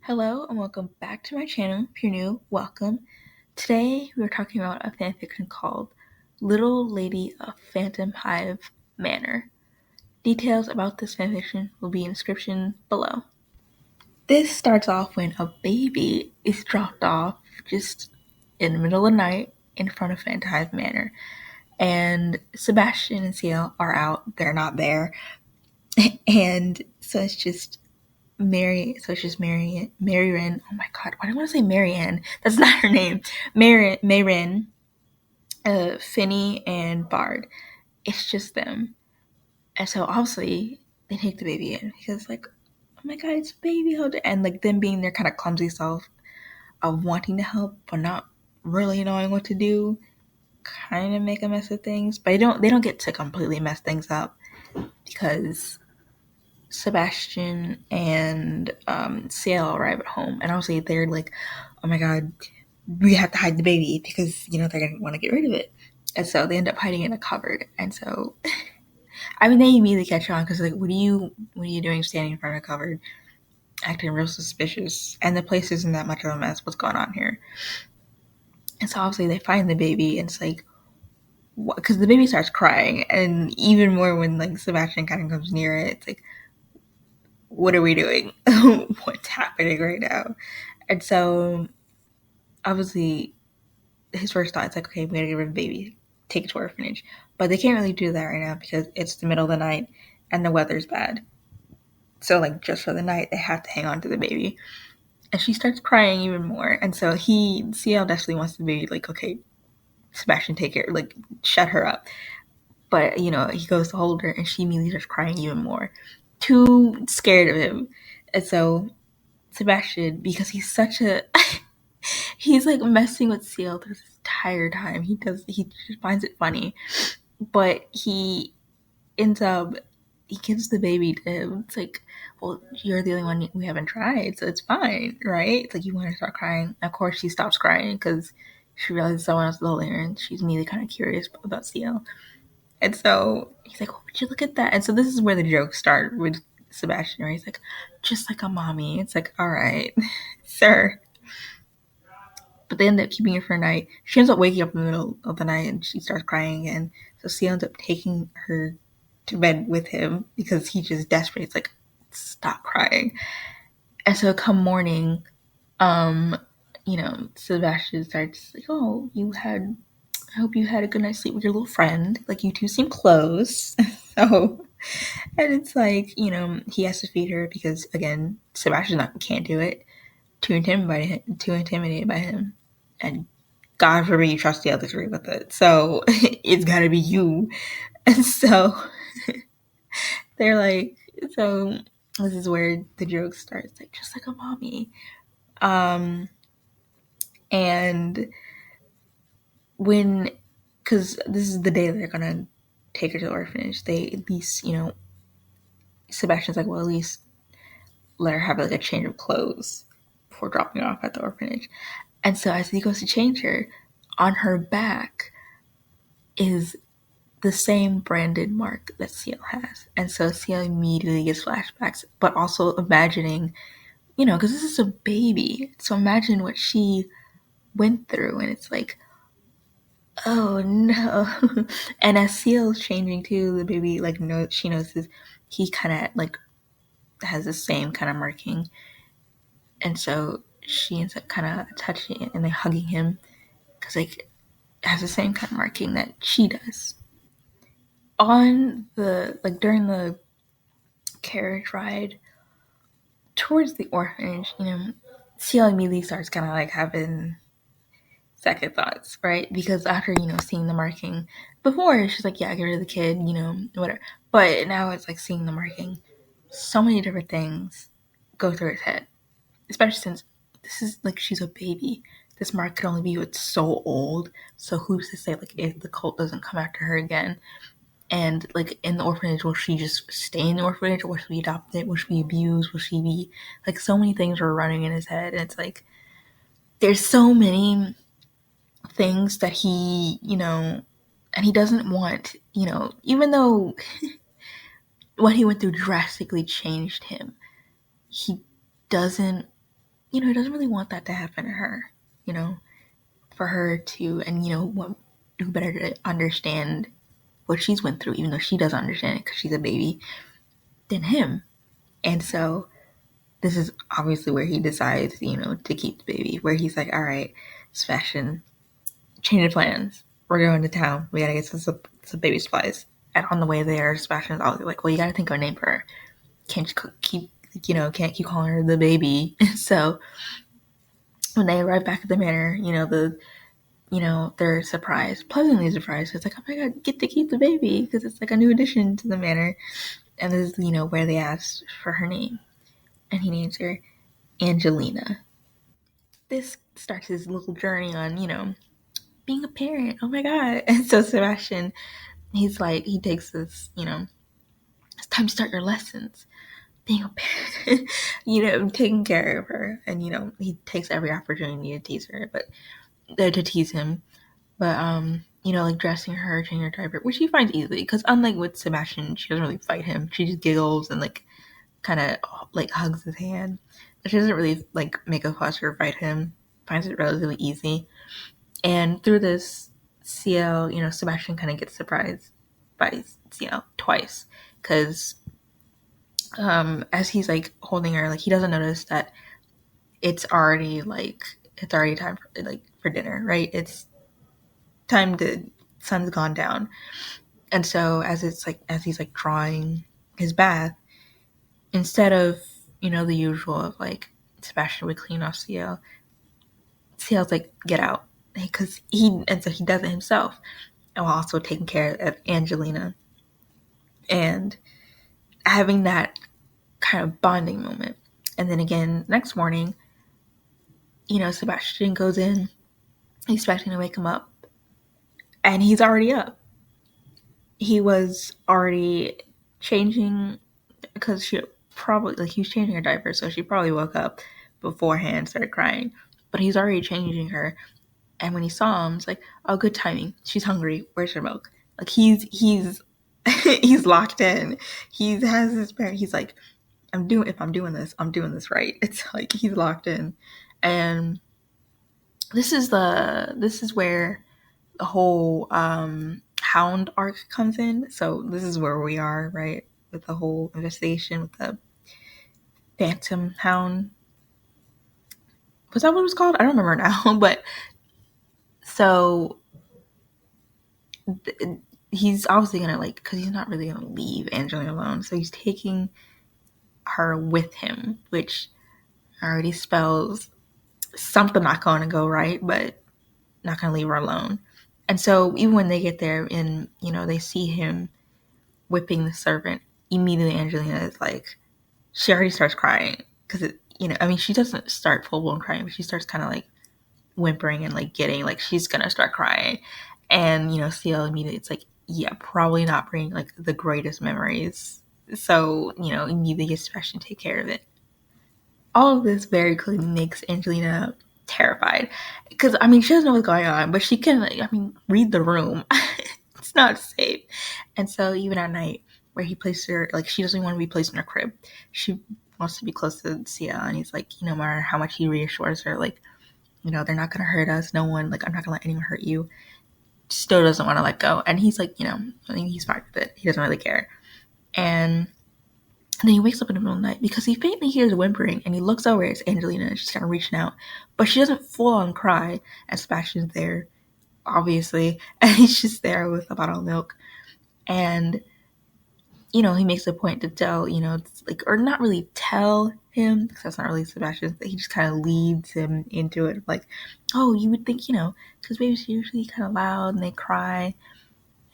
Hello and welcome back to my channel. If you're new, welcome. Today we're talking about a fanfiction called Little Lady of Phantomhive Manor. Details about this fanfiction will be in the description below. This starts off when a baby is dropped off just in the middle of the night in front of Phantomhive Manor. And Sebastian and Ciel are out, they're not there. And so it's just Mary Wren. Oh my god, why do I want to say Marianne? That's not her name. Wren, Finny, and Bard. It's just them. And so obviously they take the baby in because oh my god, it's a baby holder, and them being their kind of clumsy self of wanting to help but not really knowing what to do, kind of make a mess of things. But they don't get to completely mess things up because Sebastian and Ciel arrive at home, and obviously they're like, "Oh my god, we have to hide the baby because they're gonna want to get rid of it." And so they end up hiding in a cupboard. And so, I mean, they immediately catch on because what are you doing standing in front of a cupboard, acting real suspicious? And the place isn't that much of a mess. What's going on here? And so obviously they find the baby, and it's because the baby starts crying, and even more when Sebastian kind of comes near it, it's like, what are we doing? What's happening right now? And so obviously his first thought is okay, we gotta get rid of the baby, take it to orphanage. But they can't really do that right now because it's the middle of the night and the weather's bad. So just for the night they have to hang on to the baby. And she starts crying even more. And so CL definitely wants the baby, okay, Sebastian, take care, shut her up. But he goes to hold her and she immediately starts crying even more. Too scared of him. And so Sebastian, because he's such a he's messing with Ciel this entire time. He just finds it funny. But ends up he gives the baby to him. It's well, you're the only one we haven't tried, so it's fine, right? It's you want to start crying. Of course she stops crying because she realizes someone else is holding her, and she's immediately kind of curious about Ciel. And so he's like, "Oh, would you look at that?" And so this is where the jokes start with Sebastian, where he's like, "Just like a mommy." It's all right, sir. But they end up keeping her for a night. She ends up waking up in the middle of the night and she starts crying again. So she ends up taking her to bed with him because he's just desperate. It's stop crying. And so come morning, Sebastian starts "Oh, I hope you had a good night's sleep with your little friend. You two seem close." So, and it's he has to feed her because again, Sebastian can't do it. Too intimidated by him. And God forbid you trust the other three with it. So it's gotta be you. And so they're so this is where the joke starts, just like a mommy. And because this is the day they're gonna take her to the orphanage, they at least, Sebastian's well, at least let her have a change of clothes before dropping her off at the orphanage. And so as he goes to change her, on her back is the same branded mark that Ciel has. And so Ciel immediately gets flashbacks, but also imagining, because this is a baby. So imagine what she went through. And it's oh no. And as Ciel's changing too, the baby, she notices he kind of has the same kind of marking. And so she ends up kind of touching it and hugging him because it has the same kind of marking that she does. On the during the carriage ride towards the orphanage, Ciel immediately starts kind of having second thoughts, right? Because after seeing the marking before, she's yeah, get rid of the kid, whatever. But now it's seeing the marking, so many different things go through his head, especially since this is she's a baby. This mark could only be what's so old. So who's to say if the cult doesn't come after her again? And in the orphanage, will she just stay in the orphanage, or will she be adopted? Will she be abused? Will she be so many things were running in his head, and it's there's so many things that he and he doesn't want, even though what he went through drastically changed him, he doesn't he doesn't really want that to happen to her, you know, for her to, and, what, who better to understand what she's went through, even though she doesn't understand it because she's a baby, than him. And so this is obviously where he decides, to keep the baby, where he's like, all right, Sebastian, change of plans. We're going to town. We gotta get some baby supplies. And on the way there, Sebastian's always like, well, you gotta think of a name for her. Can't keep, can't keep calling her the baby. So when they arrive back at the manor, they're surprised, pleasantly surprised. It's like, oh my god, get to keep the baby because it's like a new addition to the manor. And this is, where they asked for her name. And he names her Angelina. This starts his little journey on, being a parent. Oh my god. And so Sebastian, he's like, he takes this, it's time to start your lessons. Being a parent, taking care of her. And, he takes every opportunity to tease her, but to tease him. But, like dressing her, changing her diaper, which he finds easily. Because unlike with Sebastian, she doesn't really fight him. She just giggles and, like, kind of, like, hugs his hand. She doesn't really, like, make a fuss or fight him. Finds it relatively easy. And through this, CL, Sebastian kind of gets surprised by CL twice. Because as he's, like, holding her, like, he doesn't notice that it's already time for dinner, right? It's time to, sun's gone down. And so as he's like drawing his bath, instead of, the usual of like Sebastian would clean off CL's like, get out. And so he does it himself, while also taking care of Angelina and having that kind of bonding moment. And then again, next morning, Sebastian goes in expecting to wake him up, and he's already up. He was already changing, because he was changing her diaper, so she probably woke up beforehand, started crying. But he's already changing her, and when he saw him, it's like, oh, good timing. She's hungry. Where's her milk? Like he's he's locked in. He has his parent. He's like, if I'm doing this right. It's like he's locked in, and this is where the whole hound arc comes in. So this is where we are, right, with the whole investigation with the Phantom Hound. Was that what it was called? I don't remember now. But so he's obviously gonna, like, because he's not really gonna leave Angelina alone. So he's taking her with him, which already spells something not going to go right, but not going to leave her alone. And so even when they get there and, they see him whipping the servant, immediately Angelina is like, she already starts crying. Because, she doesn't start full blown crying, but she starts kind of like whimpering and like getting, like, she's going to start crying. And, CL immediately, it's like, yeah, probably not bringing like the greatest memories. So, immediately gets Sebastian to take care of it. All of this very clearly makes Angelina terrified. Because, she doesn't know what's going on, but she can, read the room. It's not safe. And so even at night, where he places her, like, she doesn't want to be placed in her crib. She wants to be close to Sia, and he's like, no matter how much he reassures her, like, they're not going to hurt us. No one, like, I'm not going to let anyone hurt you. Still doesn't want to let go. And he's like, he's fine with it. He doesn't really care. And then he wakes up in the middle of the night because he faintly hears whimpering, and he looks over at Angelina, and she's kind of reaching out. But she doesn't full on cry, and Sebastian's there, obviously, and he's just there with a bottle of milk. And, he makes a point to tell, like, or not really tell him, because that's not really Sebastian's, but he just kind of leads him into it, like, oh, you would think, because babies are usually kind of loud, and they cry,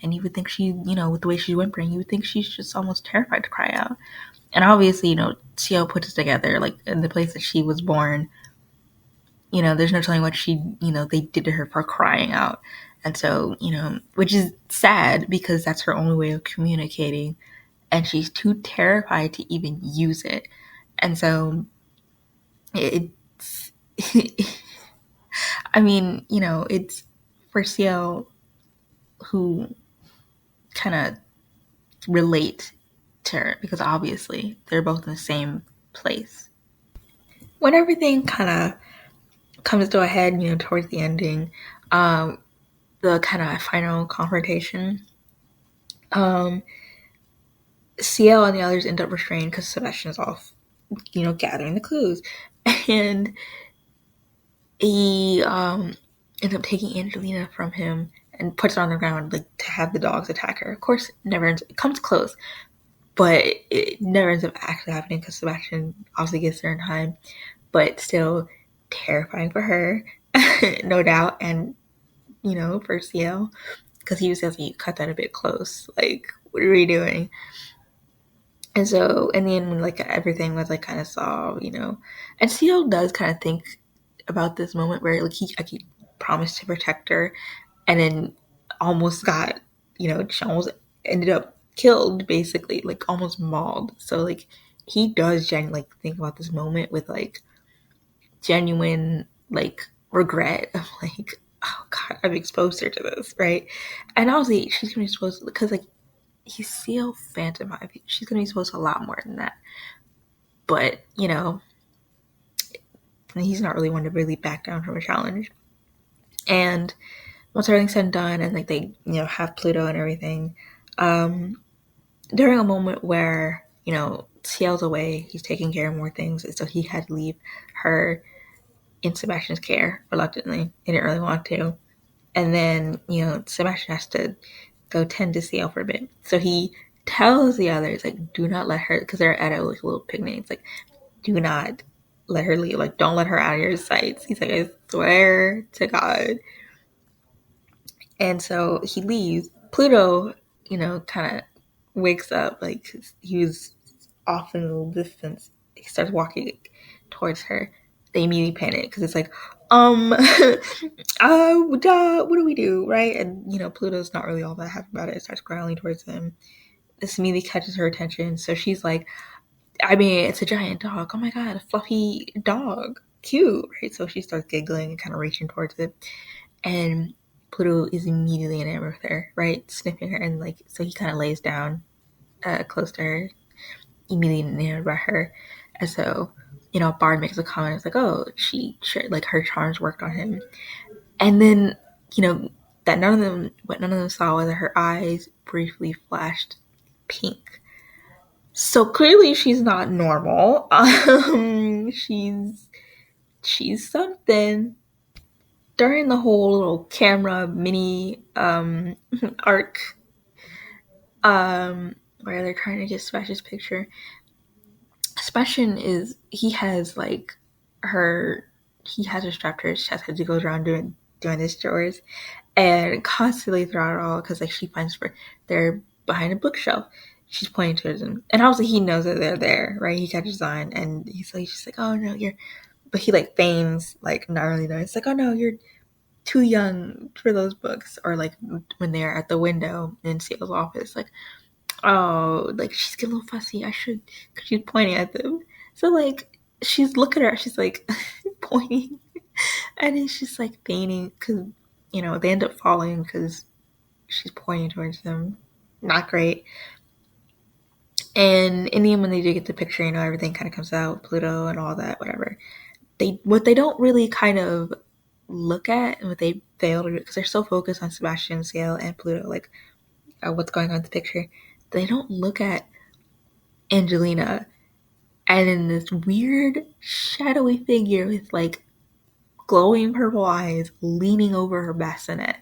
and you would think she, with the way she's whimpering, you would think she's just almost terrified to cry out. And obviously, Tio puts it together, like, in the place that she was born, there's no telling what they did to her for crying out. And so, which is sad because that's her only way of communicating, and she's too terrified to even use it. And so, it's, it's for Ciel, who kind of relate to her, because obviously they're both in the same place. when everything kind of comes to a head, towards the ending, um, the kind of final confrontation, um, CL and the others end up restrained because Sebastian's off, gathering the clues. And he ends up taking Angelina from him and puts her on the ground, like, to have the dogs attack her. Of course, it comes close, but it never ends up actually happening because Sebastian obviously gets there in time, but still terrifying for her, no doubt, and for CL, because he was like, you cut that a bit close. Like, what are we doing? And so in the end, when like everything was like kind of solved, and CL does kind of think about this moment where like he promised to protect her, and then almost got, she almost ended up killed, basically, like almost mauled. So like he does genuinely like think about this moment with like genuine like regret of like, oh god, I've exposed her to this, right? And obviously she's gonna be supposed to, because like he's still Phantomhive. She's gonna be supposed to a lot more than that. But he's not really one to really back down from a challenge. And once everything's said and done, and like they have Pluto and everything, during a moment where CL's away, he's taking care of more things, and so he had to leave her in Sebastian's care reluctantly. He didn't really want to. And then, Sebastian has to go tend to CL for a bit. So he tells the others, like, do not let her, because they're at a like, little picnic. It's like, do not let her leave. Like, don't let her out of your sights. He's like, I swear to God. And so he leaves. Pluto, kind of wakes up. Like, he was off in the distance. He starts walking towards her. They immediately panic because it's like, what do we do, right? And Pluto's not really all that happy about it. It starts growling towards him. This immediately catches her attention, so she's like, I mean, it's a giant dog. Oh my god, a fluffy dog, cute, right? So she starts giggling and kind of reaching towards it, and Pluto is immediately enamored with her, right? Sniffing her, and like, so he kind of lays down close to her, immediately enamored by her. And so, Bard makes a comment. It's like, oh, she sure, like her charms worked on him. And then, that what none of them saw was that her eyes briefly flashed pink. So clearly, she's not normal. She's something. During the whole little camera mini arc, where they're trying to get Sebastian's picture, Sebastian is he has like her he has her strapped to his chest as he goes around doing his chores, and constantly throughout it all, because like she finds for they're behind a bookshelf. She's pointing towards him, and obviously he knows that they're there, right? He catches on, and she's like, "Oh no, you're," but he like feigns like not really know. It's like, "Oh no, you're too young for those books," or like when they're at the window in Seal's office, like, oh, like she's getting a little fussy. I should, because she's pointing at them. So like she's looking at her, she's like pointing, and then she's like fainting because they end up falling because she's pointing towards them. Not great. And in the end, when they do get the picture, everything kind of comes out, Pluto and all that, whatever. What they don't really kind of look at, and what they fail to do, because they're so focused on Sebastian, Ciel, and Pluto, like what's going on in the picture, they don't look at Angelina and then this weird shadowy figure with like glowing purple eyes leaning over her bassinet.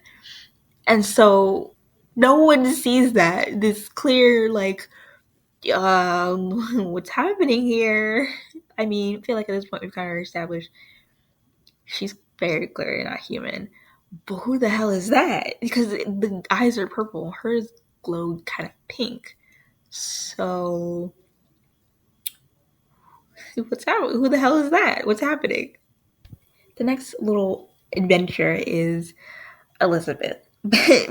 And so no one sees that. This clear, like, what's happening here? I mean, I feel like at this point we've kind of established she's very clearly not human. But who the hell is that? Because the eyes are purple. Hers glowed kind of pink. So what's happening? Who the hell is that? What's happening? The next little adventure is Elizabeth.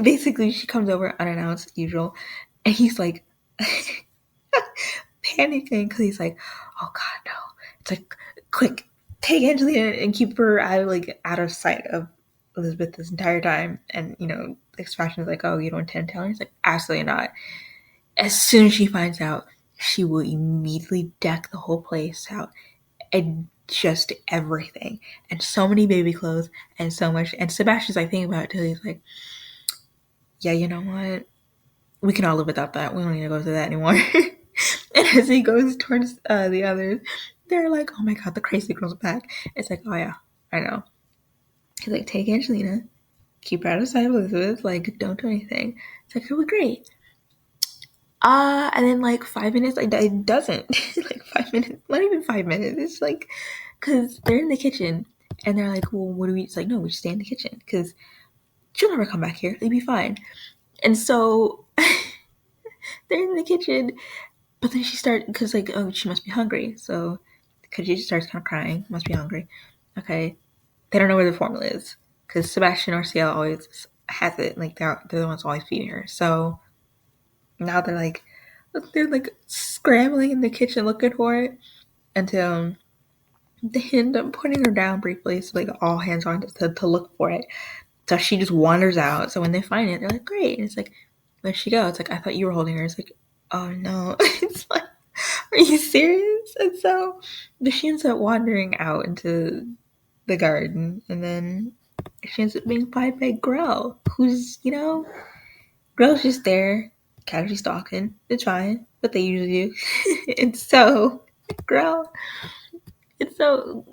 Basically, she comes over unannounced, as usual, and he's like panicking because he's like, "Oh God, no!" It's like, quick, take Angelina and keep her out of sight of Elizabeth this entire time. And Extraction is like, "Oh, you don't intend to tell her?" He's like, "Absolutely not." As soon as she finds out, she will immediately deck the whole place out and just everything. And so many baby clothes and so much. And Sebastian's like thinking about it too. He's like, yeah, you know what? We can all live without that. We don't need to go through that anymore. And as he goes towards the others, they're like, oh my god, the crazy girl's back. It's like, oh yeah, I know. He's like, take Angelina, keep her out of sight of Elizabeth, like, don't do anything. It's like, it was great. And then like 5 minutes, like, it doesn't. Like 5 minutes, not even 5 minutes. It's like, because they're in the kitchen and they're like, well, what do we? It's like, no, we just stay in the kitchen because she'll never come back here. They'd be fine. And so they're in the kitchen, but then she starts, because like, oh, she must be hungry. So, because she starts kind of crying, must be hungry. Okay. They don't know where the formula is because Sebastian or Ciel always has it. Like, they're the ones always feeding her. So now they're like scrambling in the kitchen looking for it until they end up putting her down briefly. So like all hands on to look for it. So she just wanders out. So when they find it, they're like, great. And it's like, where'd she go? It's like, I thought you were holding her. It's like, oh no. It's like, are you serious? And so she ends up wandering out into the garden. And then she ends up being played by Grell, who's, Grell's just there, casually stalking. It's fine, but they usually do. And so, Grell, it's so,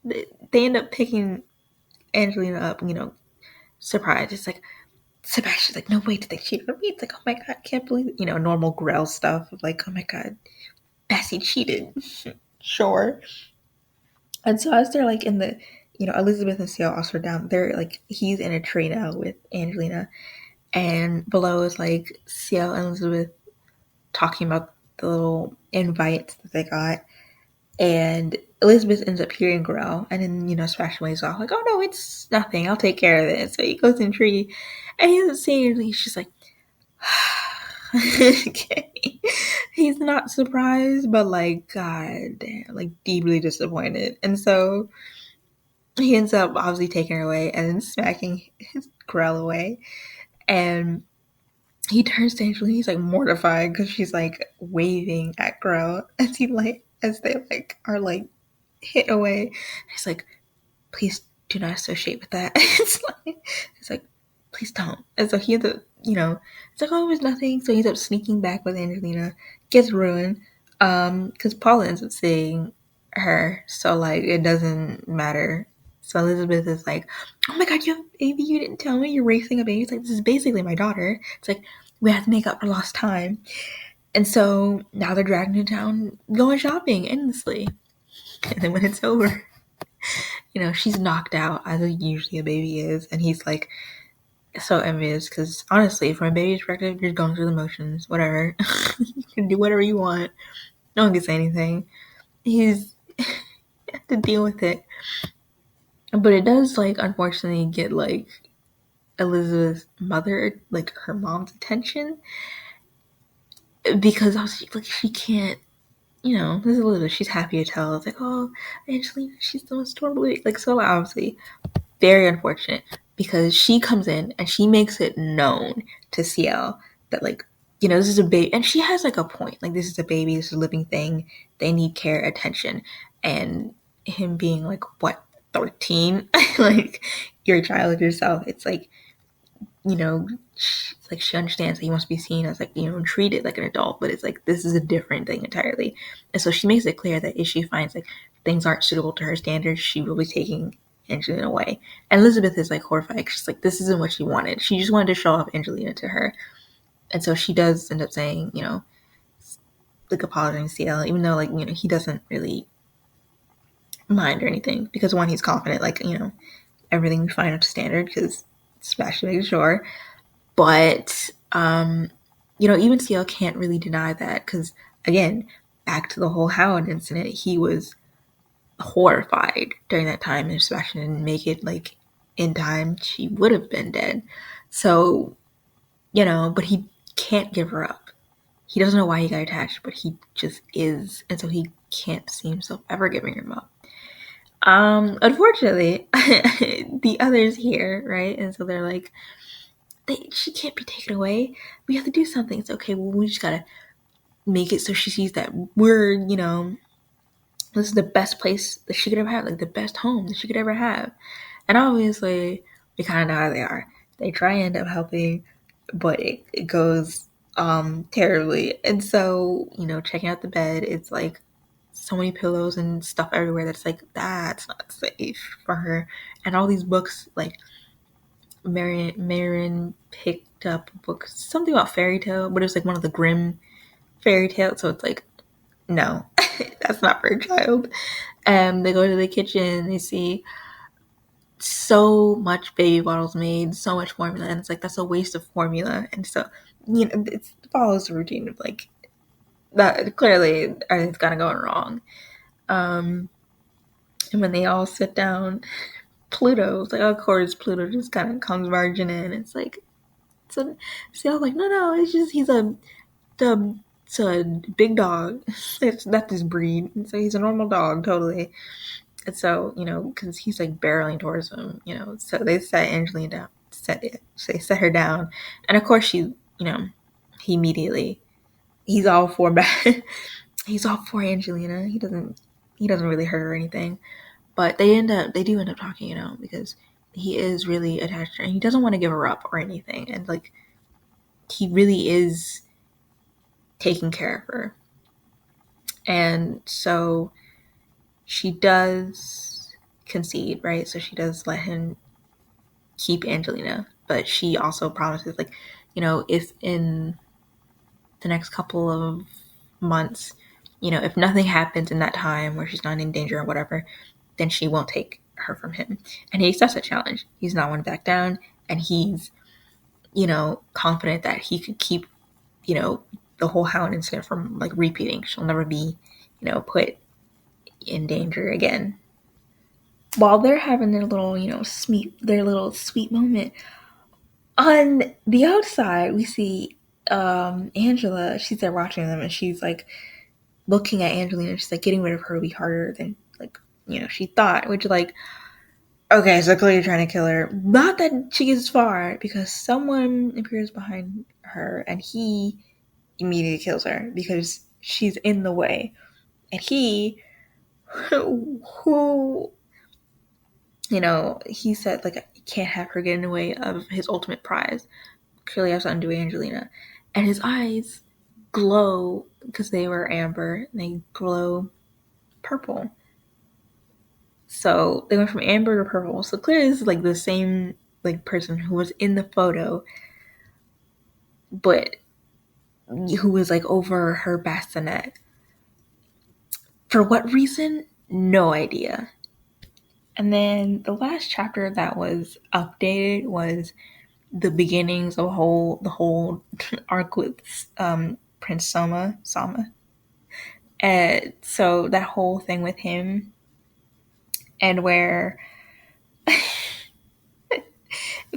they end up picking Angelina up, surprised. It's like, Sebastian's like, no, wait, did they cheat on me? It's like, oh my god, I can't believe it. Normal Grell stuff of like, oh my god, Bessie cheated. Sure. And so as they're like in the, Elizabeth and Ciel also down, they're like, he's in a tree now with Angelina. And below is like Ciel and Elizabeth talking about the little invites that they got. And Elizabeth ends up hearing Grell, and then, Sebastian waves off, like, oh no, it's nothing, I'll take care of it. So he goes in the tree, and he doesn't say anything. He's just like, okay. He's not surprised, but like, god damn, like deeply disappointed. And so he ends up obviously taking her away and then smacking his Grell away. And he turns to Angelina, he's like mortified because she's like waving at Grell as they like are like hit away. He's like, please do not associate with that. It's like, please don't. And so he ends up, it's like, oh, it was nothing. So he ends up sneaking back with Angelina, gets ruined, because Paula ends up seeing her. So like, it doesn't matter. So Elizabeth is like, oh my god, you have a baby, you didn't tell me you're raising a baby. It's like, this is basically my daughter. It's like, we have to make up for lost time. And so now they're dragging her down, going shopping endlessly. And then when it's over, she's knocked out, as usually a baby is. And he's like, so envious because honestly, from a baby's perspective, you're going through the motions, whatever. You can do whatever you want. No one can say anything. He's have to deal with it. But it does, like, unfortunately get, like, Elizabeth's mother, like, her mom's attention. Because obviously, like, she can't, this is Elizabeth. She's happy to tell. It's like, oh, Angelina, she's the most adorable. Like, so obviously, very unfortunate because she comes in and she makes it known to Ciel that, like, this is a baby. And she has, like, a point. Like, this is a baby. This is a living thing. They need care, attention. And him being, like, what, 13? Like, you're a child yourself. It's like, it's like she understands that he wants to be seen as, like, treated like an adult, but it's like this is a different thing entirely. And so she makes it clear that if she finds like things aren't suitable to her standards, she will be taking Angelina away. And Elizabeth is like horrified. She's like, this isn't what she wanted. She just wanted to show off Angelina to her. And so she does end up saying, like, apologizing to Ciel, even though, like, he doesn't really mind or anything because one, he's confident, like, everything we find up to standard because especially making sure. But, even Ciel can't really deny that because, again, back to the whole Howard incident, he was horrified during that time. And if Sebastian didn't make it, like, in time, she would have been dead. So, but he can't give her up. He doesn't know why he got attached, but he just is. And so he can't see himself ever giving her up. Unfortunately, the others here, right? And so they're like, she can't be taken away. We have to do something. It's okay. Well, we just gotta make it so she sees that we're, This is the best place that she could ever have, like the best home that she could ever have. And obviously, we kind of know how they are. They try and end up helping, but it goes terribly. And so, checking out the bed, it's like so many pillows and stuff everywhere that's like, that's not safe for her. And all these books, like Marin picked up a book, something about fairy tale, but it was like one of the grim fairy tales. So it's like, no, that's not for a child. They go to the kitchen, they see so much baby bottles made, so much formula, and it's like that's a waste of formula. And so, it follows the routine of like that. Clearly, everything's kind of going wrong. Um, and when they all sit down, Pluto's like, of course, Pluto just kind of comes barging in. It's like, so Ciel's like, no, it's just it's a big dog. That's his breed. And so he's a normal dog, totally. And so, because he's like barreling towards him, so they set Angelina down, they set her down. And of course he immediately, he's all for he's all for Angelina. He doesn't really hurt her or anything. But they do end up talking, because he is really attached to her and he doesn't want to give her up or anything. And like, he really is taking care of her. And so she does concede, right? So she does let him keep Angelina, but she also promises, like, if in the next couple of months, if nothing happens in that time where she's not in danger or whatever, then she won't take her from him. And he accepts a challenge. He's not one to back down, and he's, confident that he could keep, the whole hound incident from like repeating. She'll never be, put in danger again. While they're having their little, sweet moment, on the outside, we see Angela. She's there watching them, and she's like looking at Angelina. She's like, getting rid of her would be harder than like she thought. Which, like, okay, so clearly you're trying to kill her. Not that she gets far, because someone appears behind her, and he immediately kills her because she's in the way. And he, who he said, like, he can't have her get in the way of his ultimate prize. Clearly has something to do with Angelina. And his eyes glow because they were amber, and they glow purple. So they went from amber to purple. So clearly this is like the same like person who was in the photo, but who was like over her bassinet. For what reason? No idea. And then the last chapter that was updated was the beginnings of the whole arc with Prince Sama. And so that whole thing with him, and where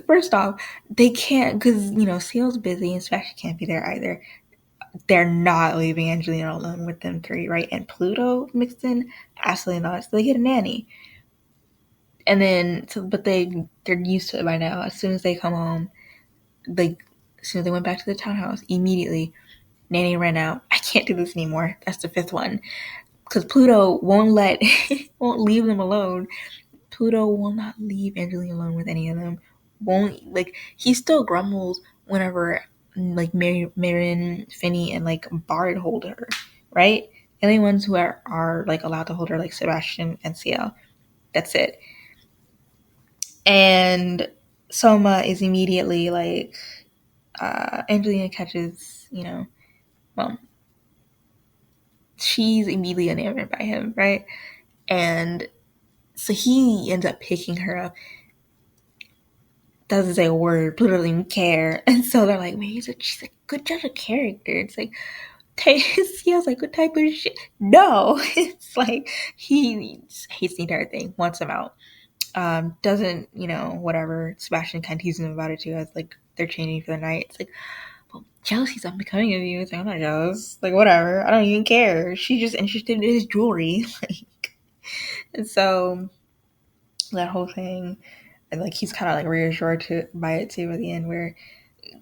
first off, they can't, because Ciel's busy and Sebastian can't be there either. They're not leaving Angelina alone with them three, right? And Pluto mixed in, absolutely not. So they get a nanny. And then, but they're used to it by now. As soon as they come home, like, as soon as they went back to the townhouse, immediately nanny ran out. I can't do this anymore. That's the fifth one, because Pluto won't won't leave them alone. Pluto will not leave Angelina alone with any of them. Won't, like, he still grumbles whenever like Marin, Finny, and like Bard hold her, right? The only ones who are like allowed to hold her, like Sebastian and Ciel. That's it. And Soma is immediately like, Angelina catches, well, she's immediately enamored by him, right? And so he ends up picking her up. Doesn't say a word, Pluto doesn't even care. And so they're like, man, she's a good judge of character. It's like, he was like, what type of shit? No. It's like, he hates the entire thing, wants him out. Doesn't, whatever. Sebastian kind of teasing him about it too, as like they're changing for the night. It's like, well, jealousy's unbecoming of you. It's like, I'm not jealous. Like, whatever. I don't even care. She's just interested in his jewelry. Like, and so that whole thing, and like he's kind of like reassured by it too at the end, where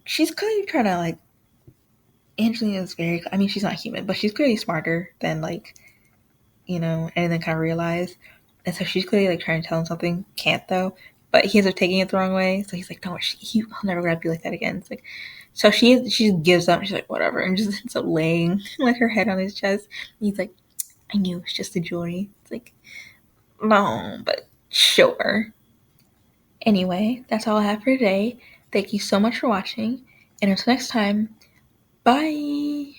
she's clearly trying to like, Angelina is very, I mean, she's not human, but she's clearly smarter than like and then kind of realize. And so she's clearly like trying to tell him something, can't though. But he ends up taking it the wrong way. So he's like, no, I'll never gonna be like that again. It's like, so she just gives up. She's like, whatever, and just ends up laying like her head on his chest. And he's like, I knew it was just a joy. It's like, no, but sure. Anyway, that's all I have for today. Thank you so much for watching. And until next time, bye.